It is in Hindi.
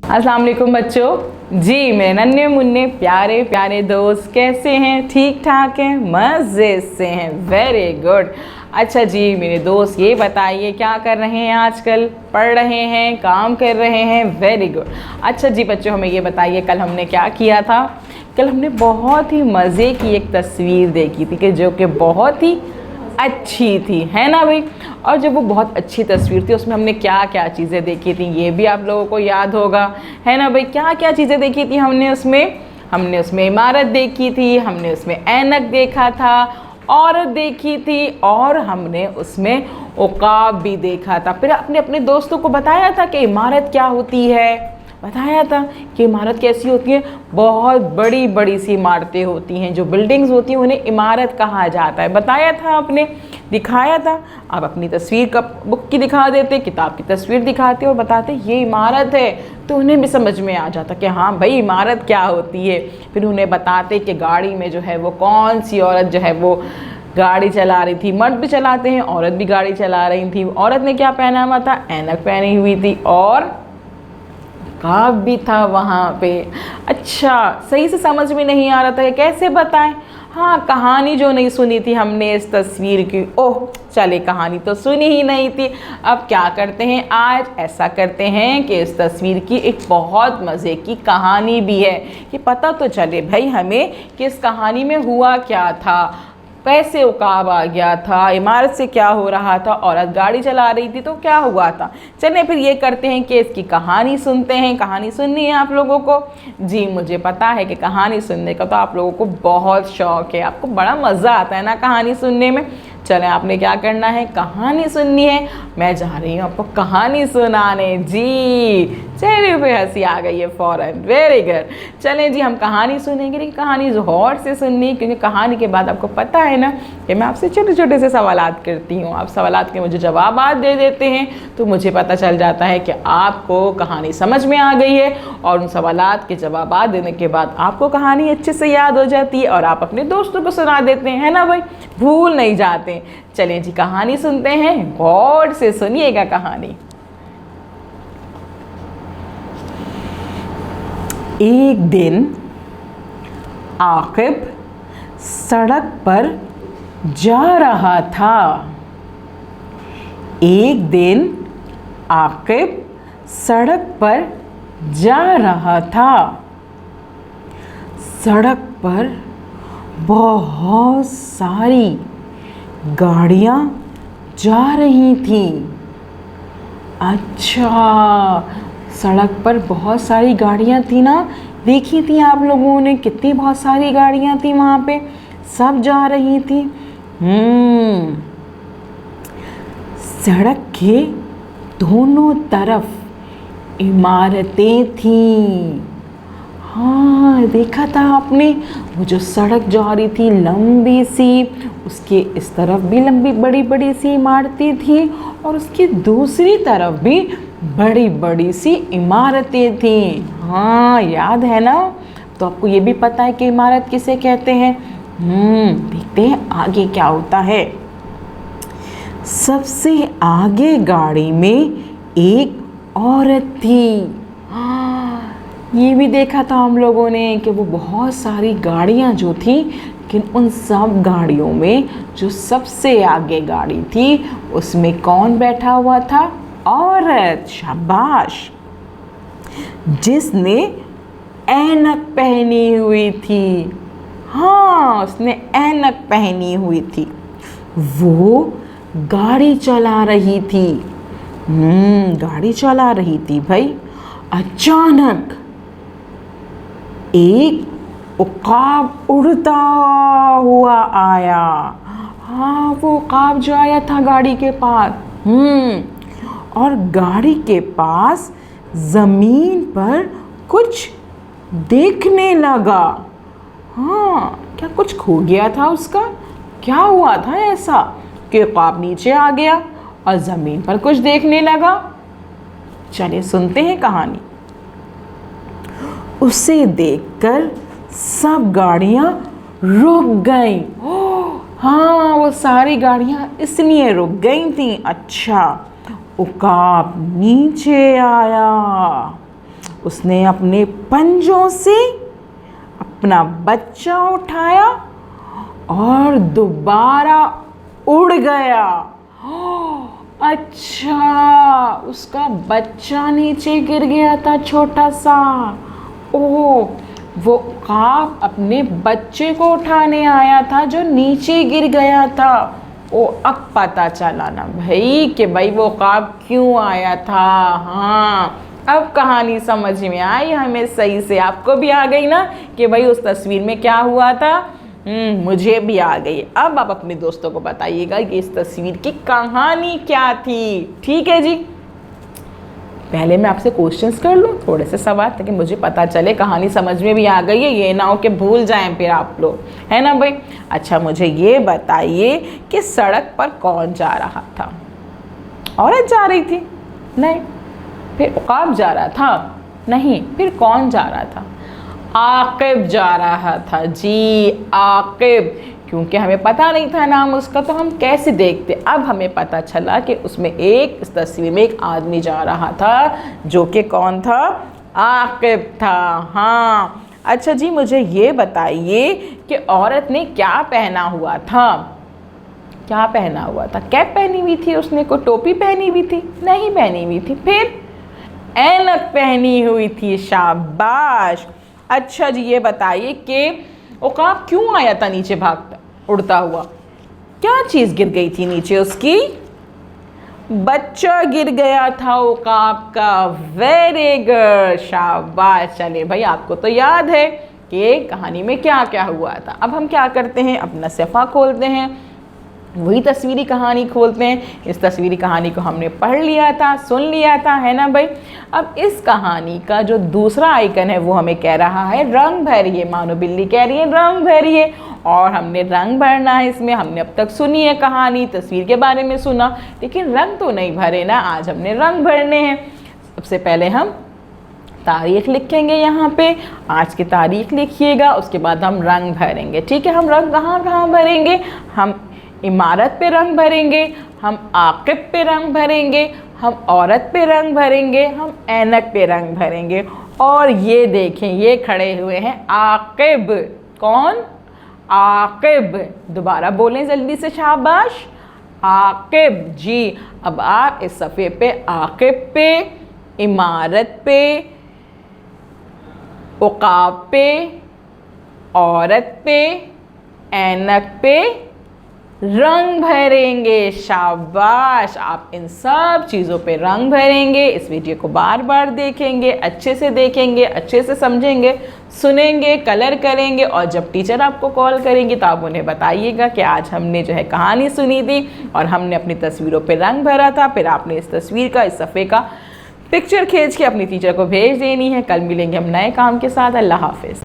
अस्सलाम वालेकुम बच्चों। जी मेरे नन्हे मुन्ने प्यारे प्यारे दोस्त कैसे हैं? ठीक ठाक हैं? मज़े से हैं? Very good. अच्छा जी मेरे दोस्त ये बताइए क्या कर रहे हैं आजकल? पढ़ रहे हैं, काम कर रहे हैं? Very good. अच्छा जी बच्चों हमें ये बताइए कल हमने क्या किया था? कल हमने बहुत ही मज़े की एक तस्वीर देखी थी कि जो कि बहुत ही अच्छी थी, है ना भाई। और जब वो बहुत अच्छी तस्वीर थी उसमें हमने क्या क्या चीज़ें देखी थी ये भी आप लोगों को याद होगा, है ना भाई। क्या क्या चीज़ें देखी थी हमने उसमें इमारत देखी थी, हमने उसमें ऐनक देखा था, औरत देखी थी और हमने उसमें उकाब भी देखा था। फिर अपने अपने दोस्तों को बताया था कि इमारत क्या होती है, बताया था कि इमारत कैसी होती है। बहुत बड़ी बड़ी सी इमारतें होती हैं, जो बिल्डिंग्स होती हैं उन्हें इमारत कहा जाता है, बताया था आपने, दिखाया था। आप अपनी तस्वीर का बुक की दिखा देते, किताब की तस्वीर दिखाते और बताते ये इमारत है, तो उन्हें भी समझ में आ जाता कि हाँ भाई इमारत क्या होती है। फिर उन्हें बताते कि गाड़ी में जो है वो कौन सी औरत जो है वो गाड़ी चला रही थी। मर्द भी चलाते हैं, औरत भी गाड़ी चला रही थी। औरत ने क्या पहना हुआ था? ऐनक पहनी हुई थी और काब भी था वहाँ पे। अच्छा सही से समझ में नहीं आ रहा था कैसे बताएं? हाँ कहानी जो नहीं सुनी थी हमने इस तस्वीर की, ओह चले कहानी तो सुनी ही नहीं थी। अब क्या करते हैं, आज ऐसा करते हैं कि इस तस्वीर की एक बहुत मज़े की कहानी भी है कि पता तो चले भाई हमें कि इस कहानी में हुआ क्या था, कैसे उकाब आ गया था, इमारत से क्या हो रहा था, औरत गाड़ी चला रही थी तो क्या हुआ था। चलिए फिर ये करते हैं कि इसकी कहानी सुनते हैं। कहानी सुननी है आप लोगों को? जी मुझे पता है कि कहानी सुनने का तो आप लोगों को बहुत शौक़ है, आपको बड़ा मज़ा आता है ना कहानी सुनने में। चलें आपने क्या करना है, कहानी सुननी है। मैं जा रही हूँ आपको कहानी सुनाने। जी चेहरे पे हंसी आ गई है फ़ौरन, वेरी गुड। चलें जी हम कहानी सुनेंगे, लेकिन कहानी ज़ोर से सुननी है क्योंकि कहानी के बाद आपको पता है ना कि मैं आपसे छोटे छोटे से सवालात करती हूँ। आप सवालात के मुझे जवाब दे देते हैं तो मुझे पता चल जाता है कि आपको कहानी समझ में आ गई है, और उन सवालात के जवाब देने के बाद आपको कहानी अच्छे से याद हो जाती है और आप अपने दोस्तों को सुना देते हैं, है ना भाई, भूल नहीं जाते। चलें जी कहानी सुनते हैं, गौर से सुनिएगा कहानी। एक दिन आकिब सड़क पर जा रहा था। एक दिन आकिब सड़क पर जा रहा था। सड़क पर बहुत सारी गाड़ियाँ जा रही थीं। अच्छा सड़क पर बहुत सारी गाड़ियाँ थी ना, देखी थी आप लोगों ने कितनी बहुत सारी गाड़ियाँ थी वहाँ पे, सब जा रही थी। सड़क के दोनों तरफ इमारतें थीं। हाँ देखा था आपने, वो जो सड़क जा रही थी लंबी सी, उसके इस तरफ भी लंबी बड़ी बड़ी सी इमारतें थी और उसकी दूसरी तरफ भी बड़ी बड़ी सी इमारतें थीं। हाँ याद है ना? तो आपको ये भी पता है कि इमारत किसे कहते हैं। देखते हैं आगे क्या होता है। सबसे आगे गाड़ी में एक औरत थी। ये भी देखा था हम लोगों ने कि वो बहुत सारी गाड़ियाँ जो थी, लेकिन उन सब गाड़ियों में जो सबसे आगे गाड़ी थी उसमें कौन बैठा हुआ था? औरत। शाबाश। जिसने ऐनक पहनी हुई थी। हाँ उसने ऐनक पहनी हुई थी, वो गाड़ी चला रही थी। गाड़ी चला रही थी भाई। अचानक एक उकाब उड़ता हुआ आया। हाँ वो उकाब जो आया था गाड़ी के पास, और गाड़ी के पास ज़मीन पर कुछ देखने लगा। हाँ क्या कुछ खो गया था उसका? क्या हुआ था ऐसा कि उकाब नीचे आ गया और ज़मीन पर कुछ देखने लगा? चलिए सुनते हैं कहानी। उसे देखकर सब गाड़ियाँ रुक गईं। हाँ वो सारी गाड़ियाँ इसलिए रुक गई थीं। अच्छा उकाब नीचे आया उसने अपने पंजों से अपना बच्चा उठाया और दोबारा उड़ गया। अच्छा, उसका बच्चा नीचे गिर गया था छोटा सा। ओह, वो उकाब अपने बच्चे को उठाने आया था जो नीचे गिर गया था। ओ, अब पता चला ना भाई कि भाई वो उकाब क्यों आया था। हाँ, अब कहानी समझ में आई हमें सही से। आपको भी आ गई ना कि भाई उस तस्वीर में क्या हुआ था। मुझे भी आ गई। अब आप अपने दोस्तों को बताइएगा कि इस तस्वीर की कहानी क्या थी। ठीक है जी, पहले मैं आपसे क्वेश्चंस कर लूँ, थोड़े से सवाल, ताकि मुझे पता चले कहानी समझ में भी आ गई है, ये ना हो कि भूल जाएं फिर आप लोग, है ना भाई। अच्छा, मुझे ये बताइए कि सड़क पर कौन जा रहा था। औरत जा रही थी? नहीं। फिर उकाब जा रहा था? नहीं। फिर कौन जा रहा था? आकिब जा रहा था जी, आकिब। क्योंकि हमें पता नहीं था नाम उसका, तो हम कैसे देखते। अब हमें पता चला कि उसमें इस तस्वीर में एक आदमी जा रहा था जो कि कौन था? आकिब था। हाँ, अच्छा जी, मुझे ये बताइए कि औरत ने क्या पहना हुआ था। क्या पहना हुआ था? कैप पहनी हुई थी उसने? कोई टोपी पहनी हुई थी? नहीं पहनी हुई थी। फिर ऐनक पहनी हुई थी। शाबाश। अच्छा जी, ये बताइए कि उकाब क्यों आया था नीचे भागता उड़ता हुआ? क्या चीज़ गिर गई थी नीचे उसकी? बच्चा गिर गया था उकाब का। वेरी गुड, शाबाश। चलिए भाई, आपको तो याद है कि कहानी में क्या क्या हुआ था। अब हम क्या करते हैं, अपना सफ़ा खोलते हैं, वही तस्वीरी कहानी खोलते हैं। इस तस्वीरी कहानी को हमने पढ़ लिया था, सुन लिया था, है ना भाई। अब इस कहानी का जो दूसरा आइकन है वो हमें कह रहा है रंग भरिए। मानो बिल्ली कह रही है रंग भरिए, और हमने रंग भरना है इसमें। हमने अब तक सुनी है कहानी, तस्वीर के बारे में सुना, लेकिन रंग तो नहीं भरे ना। आज हमने रंग भरने हैं। सबसे पहले हम तारीख लिखेंगे यहाँ पे, आज की तारीख लिखिएगा, उसके बाद हम रंग भरेंगे। ठीक है, हम रंग कहाँ कहाँ भरेंगे? हम इमारत पे रंग भरेंगे, हम आकिब पे रंग भरेंगे, हम औरत पे रंग भरेंगे, हम ऐनक पे रंग भरेंगे। और ये देखें, ये खड़े हुए हैं आकिब। कौन? आकिब। दोबारा बोलें जल्दी से, शाबाश। आकिब जी। अब आप इस सफ़े पे आकिब पे, इमारत पे, उकाब पे, औरत पे, ऐनक पे रंग भरेंगे। शाबाश। आप इन सब चीज़ों पे रंग भरेंगे। इस वीडियो को बार बार देखेंगे, अच्छे से देखेंगे, अच्छे से समझेंगे, सुनेंगे, कलर करेंगे, और जब टीचर आपको कॉल करेंगी तो आप उन्हें बताइएगा कि आज हमने जो है कहानी सुनी थी और हमने अपनी तस्वीरों पे रंग भरा था। फिर आपने इस तस्वीर का, इस सफ़े का पिक्चर खींच के अपनी टीचर को भेज देनी है। कल मिलेंगे हम नए काम के साथ। अल्लाह हाफिज़।